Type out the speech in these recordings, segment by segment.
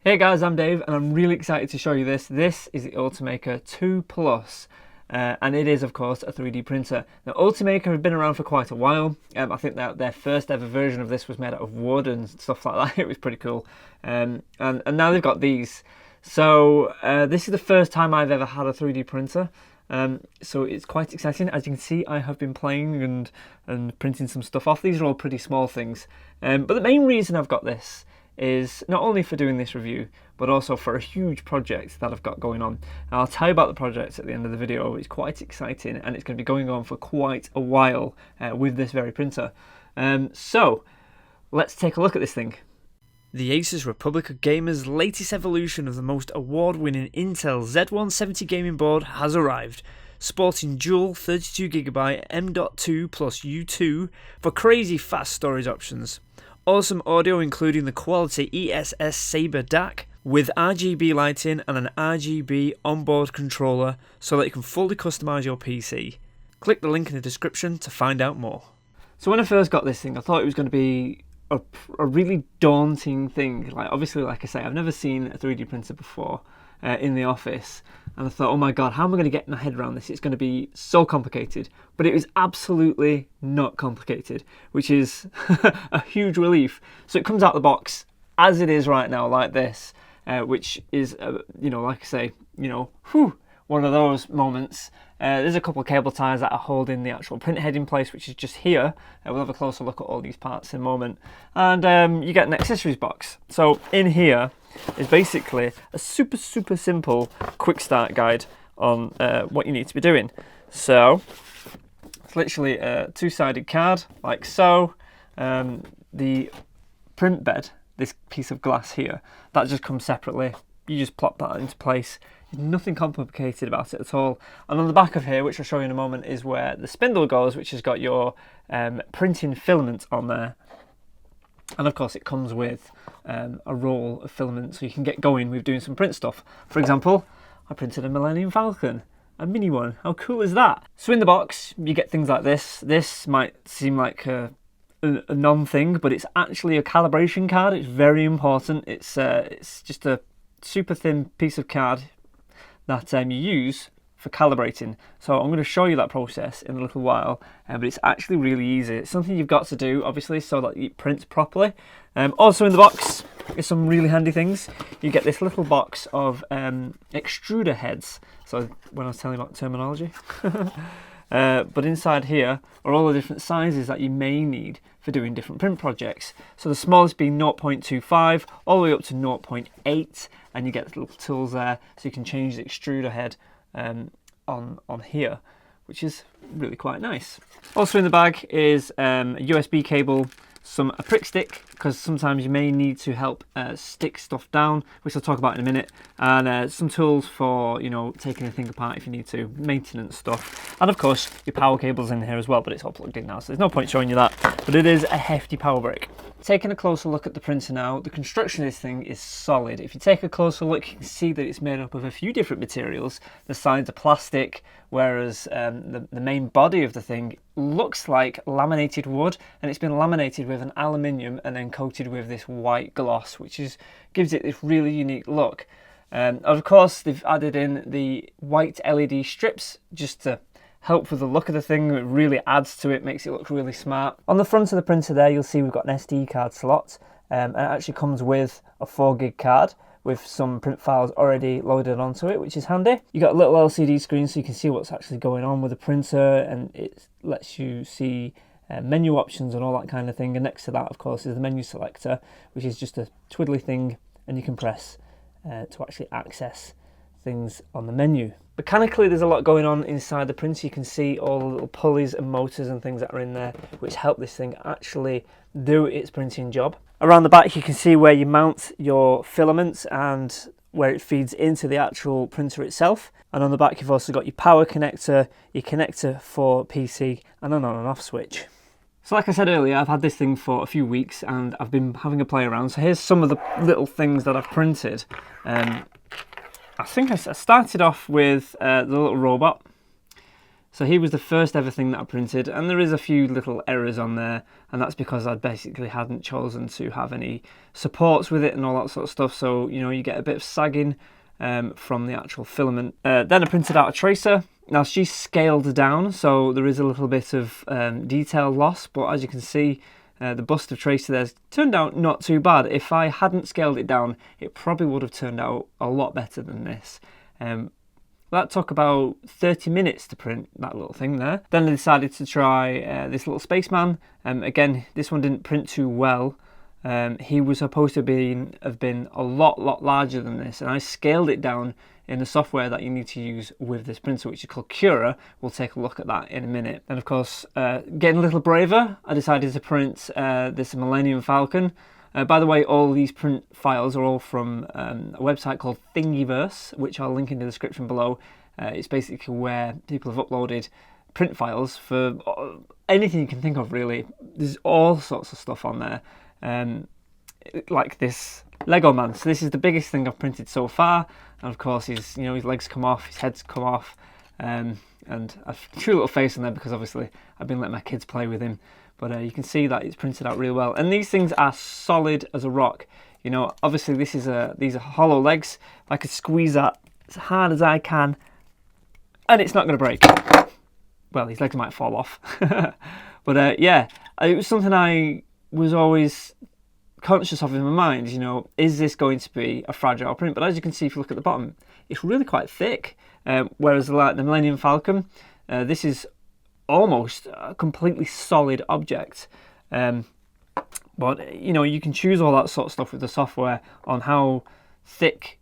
Hey guys, I'm Dave and I'm really excited to show you this. This is the Ultimaker 2 Plus and it is of course a 3D printer. Now Ultimaker have been around for quite a while. I think that their first ever version of this was made out of wood and stuff like that. It was pretty cool. And now they've got these. So this is the first time I've ever had a 3D printer. So it's quite exciting. As you can see, I have been playing and printing some stuff off. These are all pretty small things. But the main reason I've got this is not only for doing this review, but also for a huge project that I've got going on. And I'll tell you about the project at the end of the video. It's quite exciting and it's going to be going on for quite a while with this very printer. So let's take a look at this thing. The ASUS Republic Gamer's latest evolution of the most award-winning Intel Z170 gaming board has arrived, sporting dual 32GB M.2 plus U2 for crazy fast storage options. Awesome audio including the quality ESS Sabre DAC with RGB lighting and an RGB onboard controller so that you can fully customise your PC. Click the link in the description to find out more. So when I first got this thing, I thought it was going to be a really daunting thing. Like obviously, like I say, I've never seen a 3D printer before in the office, and I thought, oh my god, how am I going to get my head around this? It's going to be so complicated. But it was absolutely not complicated, which is a huge relief. So it comes out of the box as it is right now, like this, which is, you know, like I say, you know, whew, one of those moments. There's a couple of cable ties that are holding the actual print head in place, which is just here. We'll have a closer look at all these parts in a moment. And you get an accessories box. So in here is basically a super simple quick start guide on what you need to be doing. So it's literally a two-sided card, like so. The print bed, this piece of glass here, that just comes separately. You just plop that into place. There's nothing complicated about it at all. And on the back of here, which I'll show you in a moment, is where the spindle goes, which has got your printing filament on there. And of course it comes with a roll of filament so you can get going with doing some print stuff. For example, I printed a Millennium Falcon, a mini one. How cool is that? So in the box, you get things like this. This might seem like a non-thing, but it's actually a calibration card. It's very important. It's just a super thin piece of card that you use for calibrating. So I'm going to show you that process in a little while, but it's actually really easy. It's something you've got to do, obviously, so that it prints properly. Also in the box is some really handy things. You get this little box of extruder heads. So when I was telling you about terminology. But inside here are all the different sizes that you may need for doing different print projects. So the smallest being 0.25 all the way up to 0.8, and you get the little tools there so you can change the extruder head on here, which is really quite nice. Also in the bag is a USB cable, a prick stick, because sometimes you may need to help stick stuff down, which I'll talk about in a minute, and some tools for, you know, taking the thing apart if you need to, maintenance stuff, and of course your power cable's in here as well, but it's all plugged in now, so there's no point showing you that, but it is a hefty power brick. Taking a closer look at the printer now, the construction of this thing is solid. If you take a closer look, you can see that it's made up of a few different materials. The sides are plastic, whereas the main body of the thing looks like laminated wood, and it's been laminated with an aluminium and then coated with this white gloss, which gives it this really unique look. Of course, they've added in the white LED strips just to help with the look of the thing. It really adds to it, makes it look really smart. On the front of the printer there, you'll see we've got an SD card slot, and it actually comes with a 4GB card with some print files already loaded onto it, which is handy. You got a little LCD screen so you can see what's actually going on with the printer, and it lets you see menu options and all that kind of thing. And next to that, of course, is the menu selector, which is just a twiddly thing, and you can press to actually access things on the menu. Mechanically, there's a lot going on inside the printer. You can see all the little pulleys and motors and things that are in there, which help this thing actually do its printing job. Around the back, you can see where you mount your filaments and where it feeds into the actual printer itself. And on the back, you've also got your power connector, your connector for PC, and an on and off switch. So like I said earlier, I've had this thing for a few weeks and I've been having a play around. So here's some of the little things that I've printed. I think I started off with the little robot. So here was the first ever thing that I printed, and there is a few little errors on there, and that's because I basically hadn't chosen to have any supports with it and all that sort of stuff. So, you know, you get a bit of sagging from the actual filament. Then I printed out a tracer. Now she's scaled down, so there is a little bit of detail loss, but as you can see, the bust of tracer there's turned out not too bad. If I hadn't scaled it down, it probably would have turned out a lot better than this. That took about 30 minutes to print, that little thing there. Then I decided to try this little spaceman. Again, this one didn't print too well. He was supposed to have been a lot larger than this, and I scaled it down in the software that you need to use with this printer, which is called Cura. We'll take a look at that in a minute. And of course, getting a little braver, I decided to print this Millennium Falcon. By the way, all these print files are all from a website called Thingiverse, which I'll link in the description below. It's basically where people have uploaded print files for anything you can think of, really. There's all sorts of stuff on there, like this Lego man. So this is the biggest thing I've printed so far, and of course his legs come off, his head's come off, and I've threw a little face on there because obviously I've been letting my kids play with him. But you can see that it's printed out really well, and these things are solid as a rock. You know, obviously these are hollow legs. I could squeeze that as hard as I can, and it's not going to break. Well, these legs might fall off, but yeah, it was something I was always conscious of in my mind. You know, is this going to be a fragile print? But as you can see, if you look at the bottom, it's really quite thick. Whereas like the Millennium Falcon, this is almost a completely solid object. But you know, you can choose all that sort of stuff with the software on how thick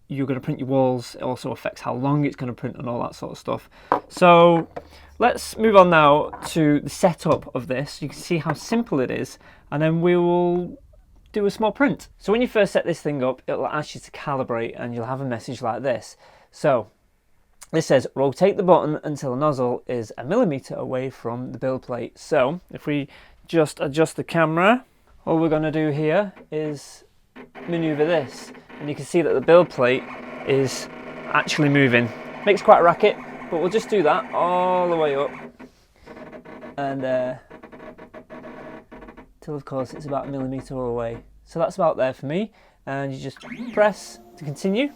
you're going to print your walls. It also affects how long it's going to print and all that sort of stuff. So let's move on now to the setup of this. You can see how simple it is, and then we will do a small print. So when you first set this thing up, it'll ask you to calibrate, and you'll have a message like this. So this says rotate the button until the nozzle is 1 millimeter away from the build plate. So if we just adjust the camera, all we're going to do here is maneuver this, and you can see that the build plate is actually moving. Makes quite a racket, but we'll just do that all the way up, and till of course it's about 1 millimeter away. So that's about there for me, and you just press to continue.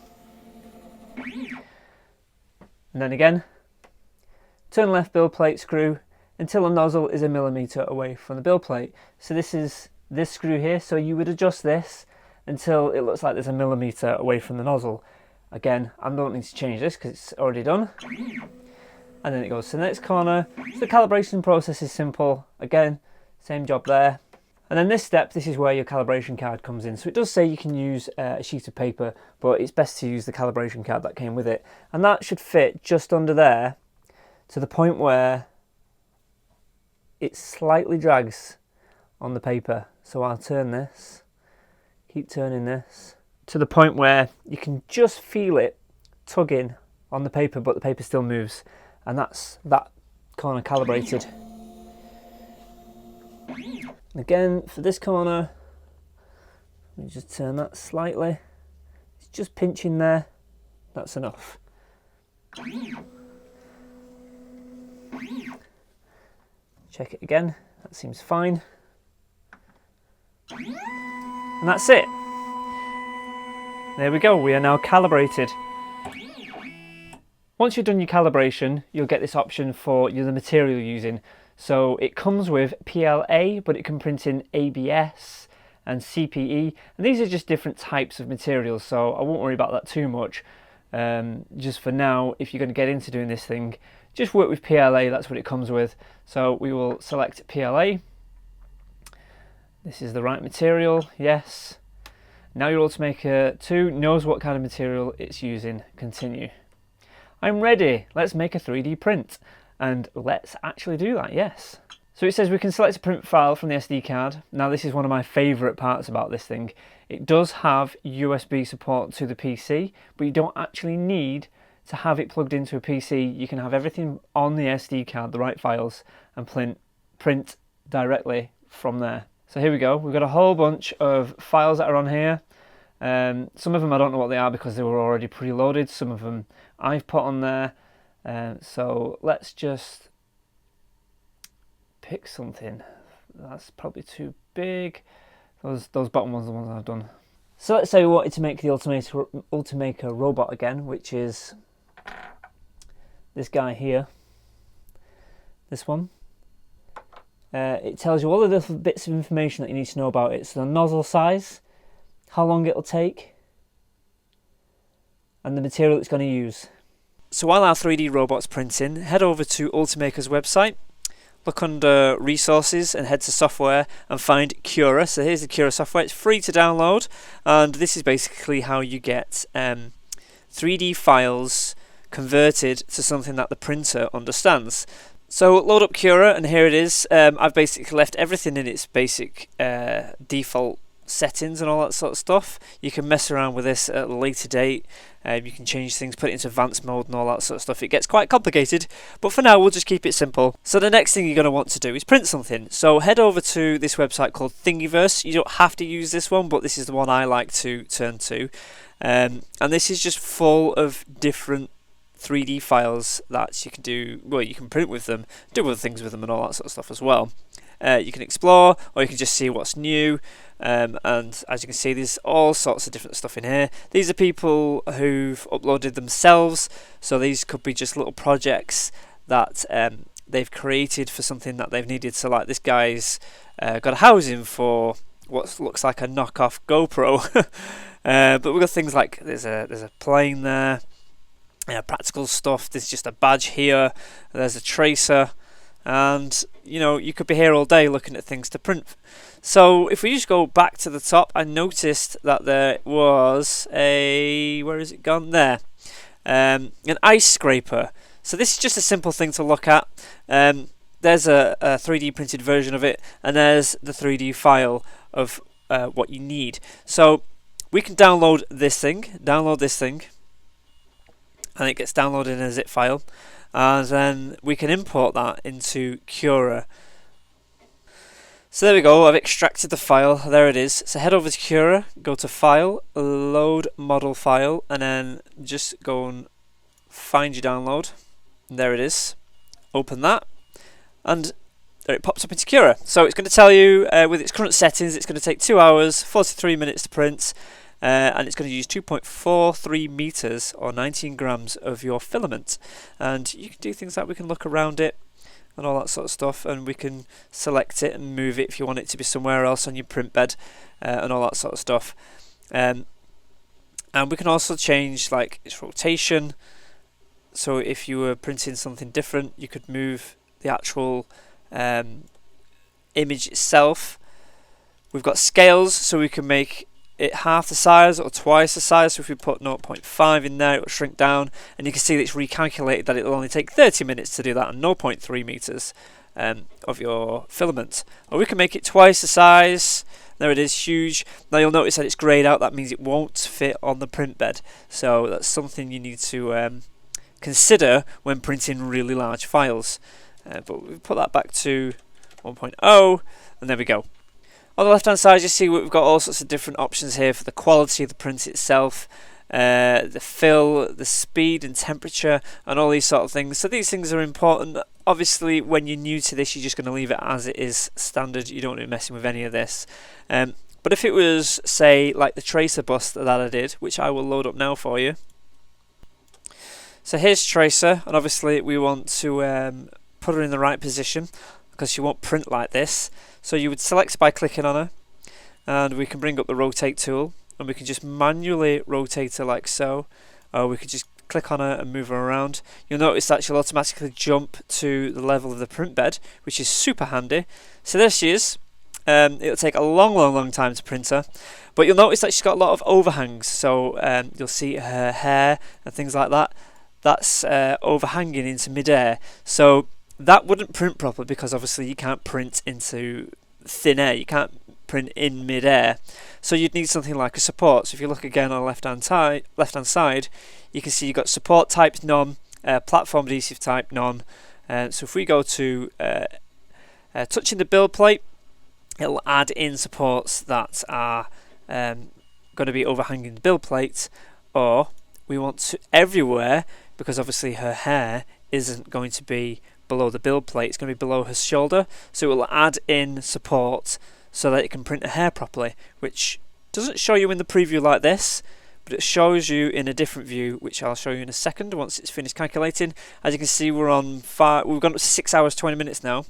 And then again, turn left build plate screw until the nozzle is 1 millimeter away from the build plate. So this is this screw here, so you would adjust this until it looks like there's 1 millimeter away from the nozzle. Again, I don't need to change this because it's already done. And then it goes to the next corner. So the calibration process is simple. Again, same job there. And then this step, this is where your calibration card comes in. So it does say you can use a sheet of paper, but it's best to use the calibration card that came with it. And that should fit just under there to the point where it slightly drags on the paper. So I'll turn this, keep turning this, to the point where you can just feel it tugging on the paper, but the paper still moves. And that's that corner calibrated. Again, for this corner, let me just turn that slightly. It's just pinching there. That's enough. Check it again. That seems fine. And that's it. There we go. We are now calibrated. Once you've done your calibration, you'll get this option for the material you're using. So it comes with PLA, but it can print in ABS and CPE, and these are just different types of materials, so I won't worry about that too much. Just for now, if you're going to get into doing this thing, just work with PLA, that's what it comes with. So we will select PLA. This is the right material, yes. Now your Ultimaker 2 knows what kind of material it's using. Continue. I'm ready, let's make a 3D print. And let's actually do that, yes. So it says we can select a print file from the SD card. Now this is one of my favourite parts about this thing. It does have USB support to the PC, but you don't actually need to have it plugged into a PC. You can have everything on the SD card, the right files, and print directly from there. So here we go, we've got a whole bunch of files that are on here. Some of them I don't know what they are because they were already preloaded. Some of them I've put on there. So let's just pick something. That's probably too big. Those bottom ones are the ones I've done. So let's say we wanted to make the Ultimaker robot again, which is this guy here. This one. It tells you all the little bits of information that you need to know about it. So the nozzle size, how long it'll take, and the material it's going to use. So while our 3D robot's printing, head over to Ultimaker's website, look under resources and head to software and find Cura. So here's the Cura software. It's free to download, and this is basically how you get 3D files converted to something that the printer understands. So load up Cura, and here it is. I've basically left everything in its basic default settings and all that sort of stuff. You can mess around with this at a later date. You can change things, put it into advanced mode and all that sort of stuff. It gets quite complicated, but for now we'll just keep it simple. So the next thing you're going to want to do is print something. So head over to this website called Thingiverse. You don't have to use this one, but this is the one I like to turn to. And this is just full of different 3D files that you can do. Well, you can print with them, do other things with them and all that sort of stuff as well. You can explore, or you can just see what's new. And as you can see, there's all sorts of different stuff in here. These are people who've uploaded themselves, so these could be just little projects that they've created for something that they've needed. So like this guy's got a housing for what looks like a knockoff GoPro. But we've got things like there's a plane there, practical stuff. There's just a badge here. There's a tracer. And you know, you could be here all day looking at things to print. So if we just go back to the top, I noticed that there was a, where is it gone there, an ice scraper. So this is just a simple thing to look at. There's a 3D printed version of it, and there's the 3D file of what you need. So we can download this thing, and it gets downloaded in a zip file. And then we can import that into Cura. So there we go, I've extracted the file, there it is. So head over to Cura, go to File, Load Model File, and then just go and find your download. And there it is. Open that, and there it pops up into Cura. So it's going to tell you, with its current settings, it's going to take 2 hours, 43 minutes to print. And it's going to use 2.43 meters or 19 grams of your filament. And you can do things like we can look around it and all that sort of stuff, and we can select it and move it if you want it to be somewhere else on your print bed and all that sort of stuff. And we can also change like its rotation. So if you were printing something different, you could move the actual image itself. We've got scales, so we can make it half the size or twice the size. So if we put 0.5 in there, it will shrink down, and you can see that it's recalculated that it will only take 30 minutes to do that, and 0.3 meters of your filament. Or we can make it twice the size. There it is, huge. Now you'll notice that it's greyed out. That means it won't fit on the print bed, so that's something you need to consider when printing really large files. But we'll put that back to 1.0, and there we go. On the left hand side, you see we've got all sorts of different options here for the quality of the print itself, the fill, the speed and temperature, and all these sort of things. So these things are important. Obviously, when you're new to this, you're just going to leave it as it is standard. You don't want to be messing with any of this. But if it was, say, like the tracer bust that I did, which I will load up now for you. So here's tracer, and obviously we want to put her in the right position, because she won't print like this. So you would select by clicking on her, and we can bring up the rotate tool, and we can just manually rotate her like so, or we could just click on her and move her around. You'll notice that she'll automatically jump to the level of the print bed, which is super handy. So there she is. It'll take a long time to print her, but you'll notice that she's got a lot of overhangs. So you'll see her hair and things like that. That's overhanging into midair. So that wouldn't print properly, because obviously you can't print into thin air, you can't print in mid-air. So you'd need something like a support. So if you look again on the left-hand side, you can see you've got support type none, platform adhesive type none. So if we go to touching the build plate, it'll add in supports that are going to be overhanging the build plate, or we want to everywhere, because obviously her hair isn't going to be below the build plate, it's going to be below her shoulder, so it will add in support so that it can print her hair properly, which doesn't show you in the preview like this, but it shows you in a different view, which I'll show you in a second once it's finished calculating. As you can see, we've gone up to 6 hours 20 minutes now.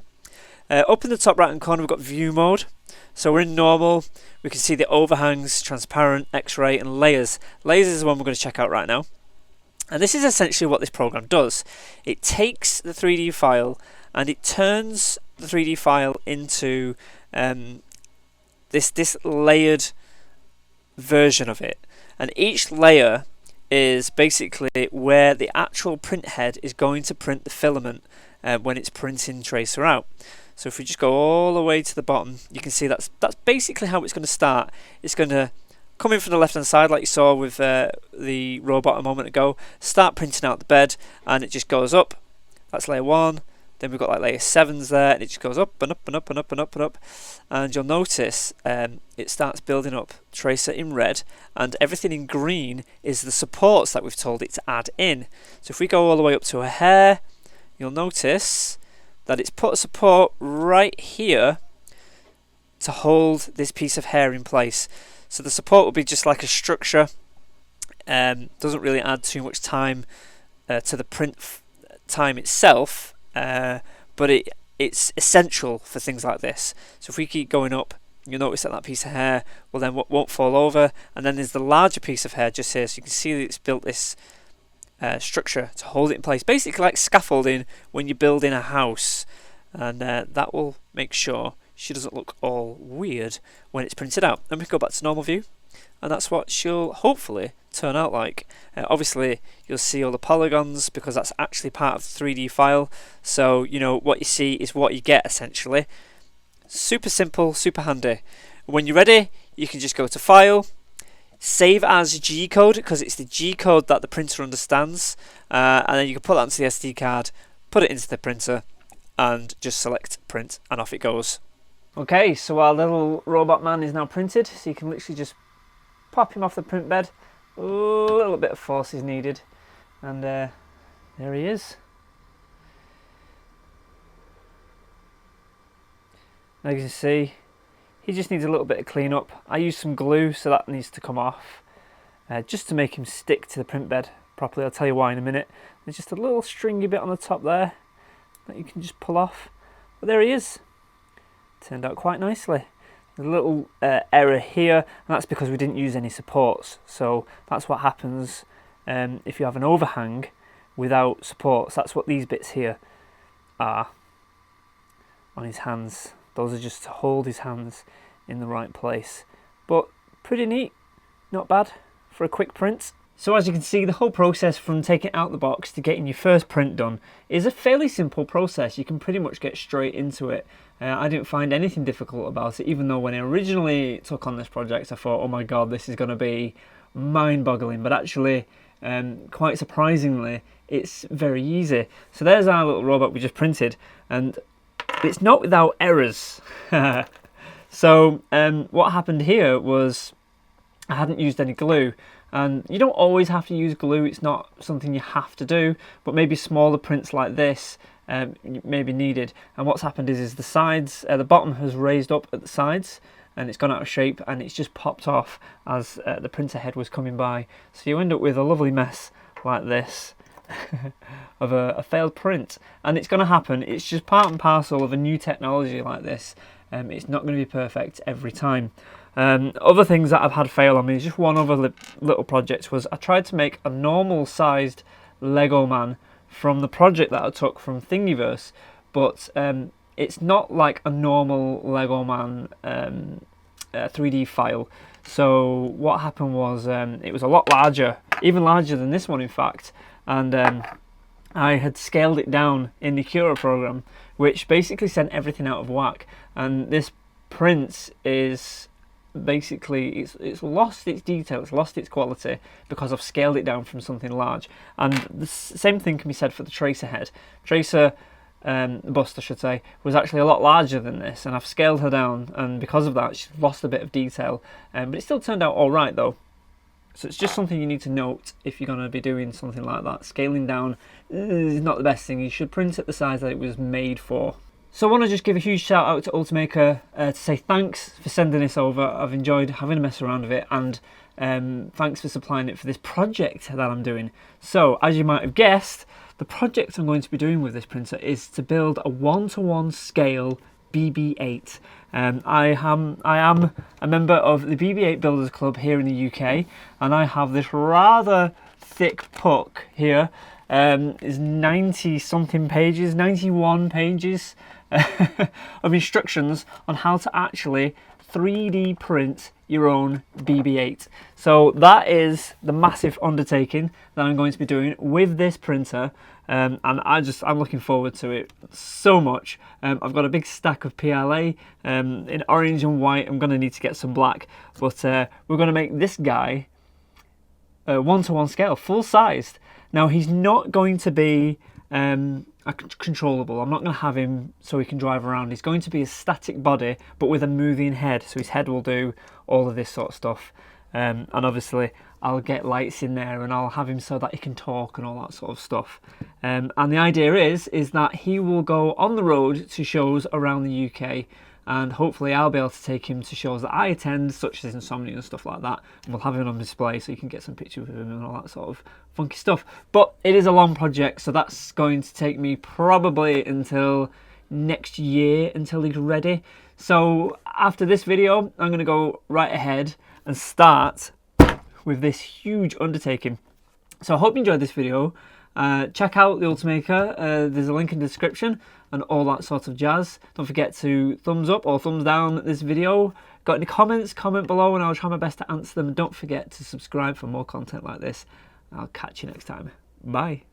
Up in the top right hand corner we've got view mode, so we're in normal. We can see the overhangs, transparent, x-ray and layers. Layers is the one we're going to check out right now. And this is essentially what this program does. It takes the 3D file and it turns the 3D file into this layered version of it. And each layer is basically where the actual print head is going to print the filament when it's printing tracer out. So if we just go all the way to the bottom, you can see that's basically how it's going to start. It's going to come in from the left hand side like you saw with the robot a moment ago, start printing out the bed, and it just goes up. That's layer 1. Then we've got like layer 7s there, and it just goes up and up and up and up and up and up. And you'll notice it starts building up tracer in red, and everything in green is the supports that we've told it to add in. So if we go all the way up to a hair, you'll notice that it's put a support right here to hold this piece of hair in place. So the support will be just like a structure, doesn't really add too much time to the print time itself, but it's essential for things like this. So if we keep going up, you'll notice that that piece of hair will then won't fall over, and then there's the larger piece of hair just here, so you can see that it's built this structure to hold it in place, basically like scaffolding when you're building a house, and that will make sure she doesn't look all weird when it's printed out. Then we go back to normal view, and that's what she'll hopefully turn out like. Obviously you'll see all the polygons because that's actually part of the 3D file, so you know what you see is what you get essentially. Super simple, super handy. When you're ready, you can just go to File, Save as G-code, because it's the G-code that the printer understands, and then you can put that onto the SD card, put it into the printer, and just select Print, and off it goes. Okay, so our little robot man is now printed, so you can literally just pop him off the print bed. A little bit of force is needed, and there he is. As you can see, he just needs a little bit of clean up. I used some glue, so that needs to come off, just to make him stick to the print bed properly. I'll tell you why in a minute. There's just a little stringy bit on the top there that you can just pull off. But there he is. Turned out quite nicely. There's a little error here, and that's because we didn't use any supports. So that's what happens if you have an overhang without supports. That's what these bits here are on his hands. Those are just to hold his hands in the right place. But pretty neat, not bad for a quick print. So as you can see, the whole process from taking it out the box to getting your first print done is a fairly simple process. You can pretty much get straight into it. I didn't find anything difficult about it, even though when I originally took on this project I thought, oh my god, this is going to be mind-boggling, but actually quite surprisingly it's very easy. So there's our little robot we just printed, and it's not without errors. So what happened here was I hadn't used any glue, and you don't always have to use glue, it's not something you have to do, but maybe smaller prints like this may be needed. And what's happened is the sides, the bottom has raised up at the sides and it's gone out of shape, and it's just popped off as the printer head was coming by. So you end up with a lovely mess like this of a failed print, and it's going to happen. It's just part and parcel of a new technology like this. It's not going to be perfect every time. Other things that I've had fail on me, just one other little project, was I tried to make a normal sized Lego man from the project that I took from Thingiverse, but it's not like a normal Lego man 3D file. So what happened was it was a lot larger, even larger than this one in fact, and I had scaled it down in the Cura program, which basically sent everything out of whack, and this print is basically it's lost its detail, it's lost its quality because I've scaled it down from something large. And the same thing can be said for the tracer head. Tracer bust, I should say, was actually a lot larger than this, and I've scaled her down, and because of that she's lost a bit of detail, but it still turned out all right though. So it's just something you need to note if you're going to be doing something like that. Scaling down is not the best thing. You should print at the size that it was made for. So I want to just give a huge shout out to Ultimaker to say thanks for sending this over. I've enjoyed having a mess around with it, and thanks for supplying it for this project that I'm doing. So as you might have guessed, the project I'm going to be doing with this printer is to build a 1:1 scale BB-8. I am a member of the BB-8 Builders Club here in the UK, and I have this rather thick book here. Is 90 something pages, 91 pages of instructions on how to actually 3D print your own BB-8. So that is the massive undertaking that I'm going to be doing with this printer, and I'm looking forward to it so much. I've got a big stack of PLA in orange and white. I'm going to need to get some black, but we're going to make this guy 1:1 scale, full sized. Now he's not going to be controllable. I'm not going to have him so he can drive around. He's going to be a static body but with a moving head, so his head will do all of this sort of stuff, and obviously I'll get lights in there, and I'll have him so that he can talk and all that sort of stuff. And the idea is that he will go on the road to shows around the UK, and hopefully I'll be able to take him to shows that I attend, such as Insomnia and stuff like that, and we'll have him on display so you can get some pictures of him and all that sort of funky stuff. But it is a long project, so that's going to take me probably until next year until he's ready. So after this video, I'm going to go right ahead and start with this huge undertaking. So I hope you enjoyed this video. Check out the Ultimaker, there's a link in the description and all that sort of jazz. Don't forget to thumbs up or thumbs down this video. Got any comments, comment below and I'll try my best to answer them. And don't forget to subscribe for more content like this. I'll catch you next time. Bye.